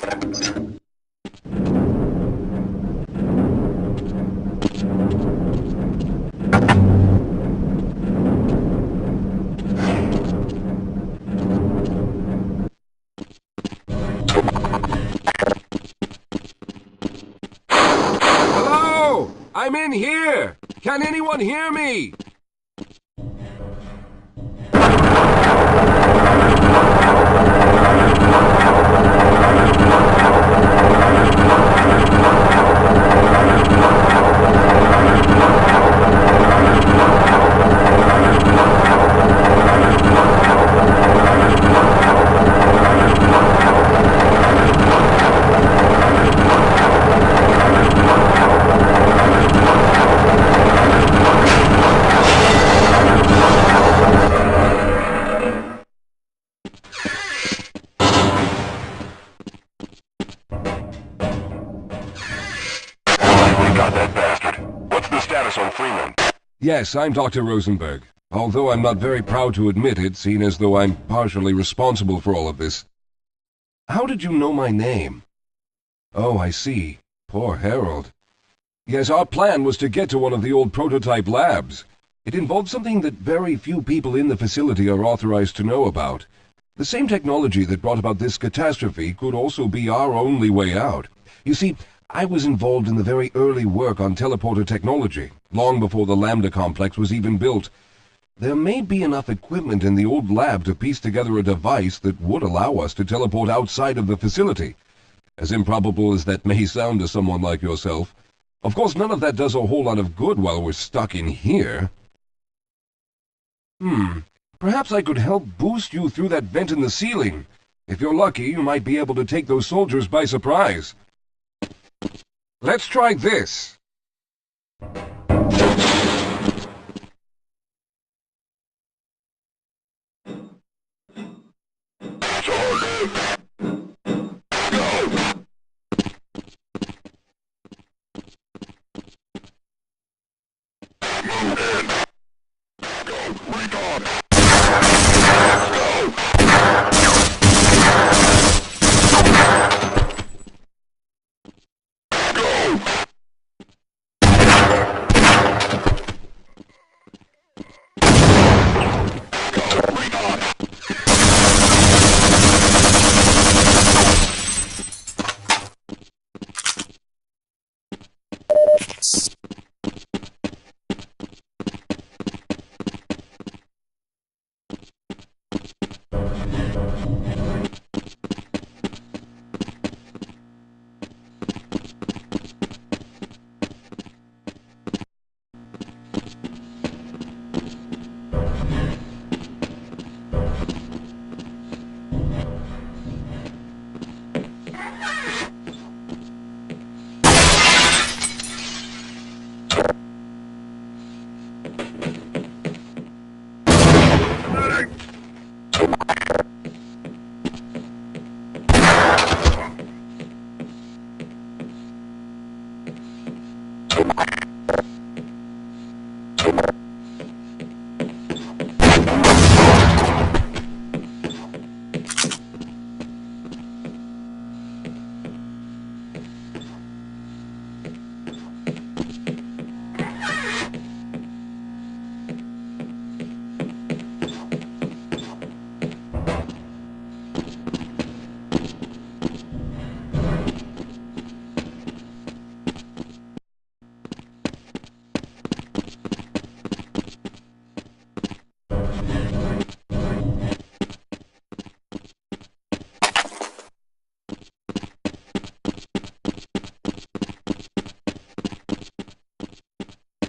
Hello! I'm in here! Can anyone hear me? Yes, I'm Dr. Rosenberg, although I'm not very proud to admit it, seeing as though I'm partially responsible for all of this. How did you know my name? Oh, I see. Poor Harold. Yes, our plan was to get to one of the old prototype labs. It involved something that very few people in the facility are authorized to know about. The same technology that brought about this catastrophe could also be our only way out. You see, I was involved in the very early work on teleporter technology, long before the Lambda complex was even built. There may be enough equipment in the old lab to piece together a device that would allow us to teleport outside of the facility. As improbable as that may sound to someone like yourself. Of course, none of that does a whole lot of good while we're stuck in here. Perhaps I could help boost you through that vent in the ceiling. If you're lucky, you might be able to take those soldiers by surprise. Let's try this.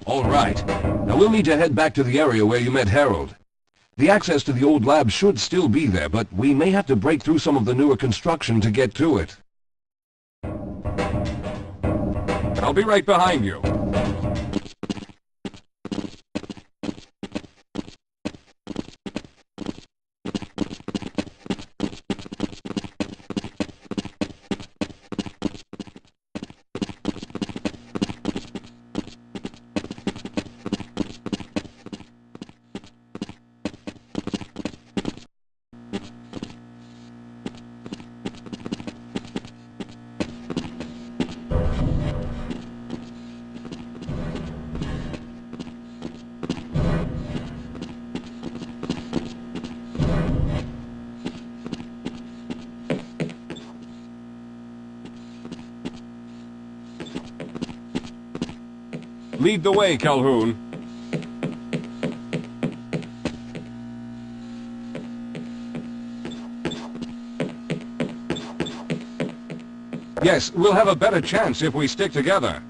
All right. Now we'll need to head back to the area where you met Harold. The access to the old lab should still be there, but we may have to break through some of the newer construction to get to it. I'll be right behind you. Lead the way, Calhoun. Yes, we'll have a better chance if we stick together.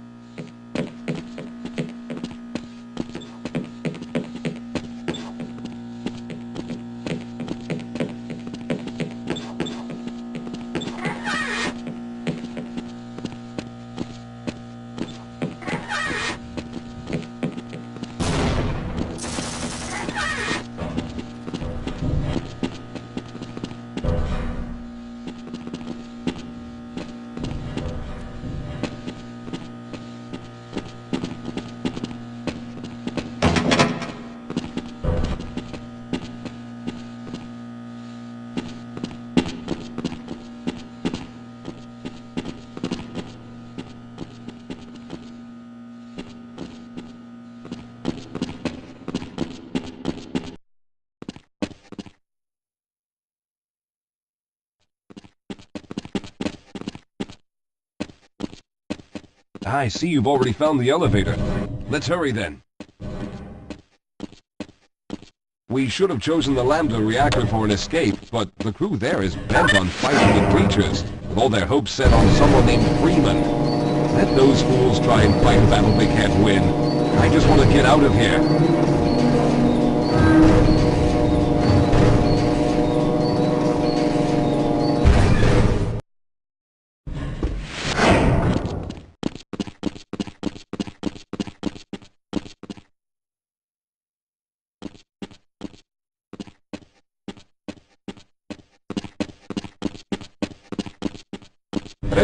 I see you've already found the elevator. Let's hurry then. We should have chosen the Lambda reactor for an escape, but the crew there is bent on fighting the creatures, with all their hopes set on someone named Freeman. Let those fools try and fight a battle they can't win. I just want to get out of here.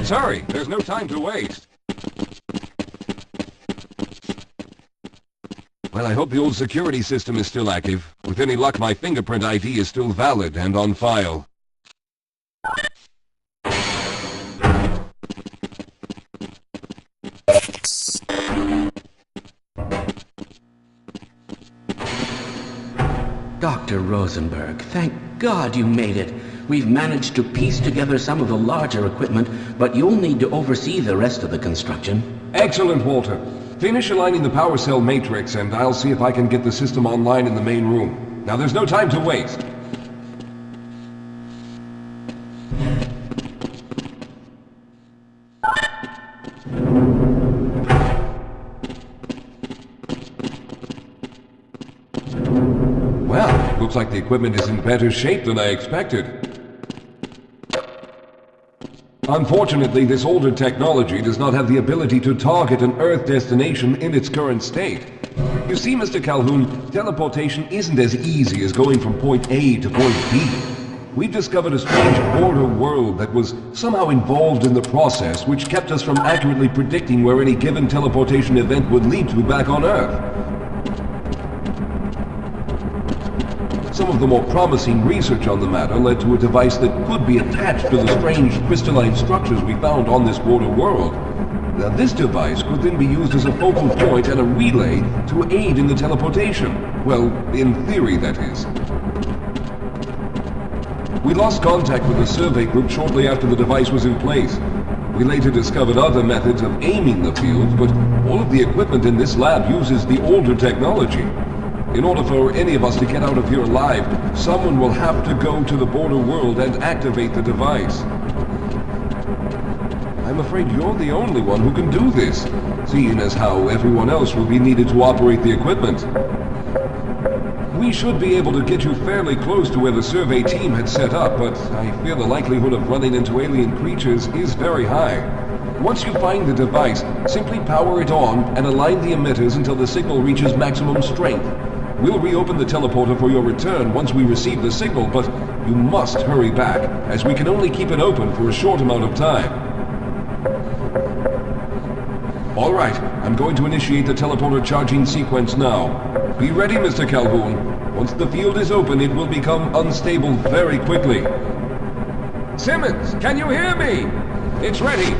Let's hurry. There's no time to waste. Well, I hope the old security system is still active. With any luck, my fingerprint ID is still valid and on file. Dr. Rosenberg, thank God you made it. We've managed to piece together some of the larger equipment, but you'll need to oversee the rest of the construction. Excellent, Walter. Finish aligning the power cell matrix, and I'll see if I can get the system online in the main room. Now, there's no time to waste. Well, looks like the equipment is in better shape than I expected. Unfortunately, this older technology does not have the ability to target an Earth destination in its current state. You see, Mr. Calhoun, teleportation isn't as easy as going from point A to point B. We've discovered a strange border world that was somehow involved in the process, which kept us from accurately predicting where any given teleportation event would lead to back on Earth. Some of the more promising research on the matter led to a device that could be attached to the strange crystalline structures we found on this border world. Now, this device could then be used as a focal point and a relay to aid in the teleportation. Well, in theory, that is. We lost contact with the survey group shortly after the device was in place. We later discovered other methods of aiming the field, but all of the equipment in this lab uses the older technology. In order for any of us to get out of here alive, someone will have to go to the border world and activate the device. I'm afraid you're the only one who can do this, seeing as how everyone else will be needed to operate the equipment. We should be able to get you fairly close to where the survey team had set up, but I fear the likelihood of running into alien creatures is very high. Once you find the device, simply power it on and align the emitters until the signal reaches maximum strength. We'll reopen the teleporter for your return once we receive the signal, but you must hurry back, as we can only keep it open for a short amount of time. All right, I'm going to initiate the teleporter charging sequence now. Be ready, Mr. Calhoun. Once the field is open, it will become unstable very quickly. Simmons, can you hear me? It's ready.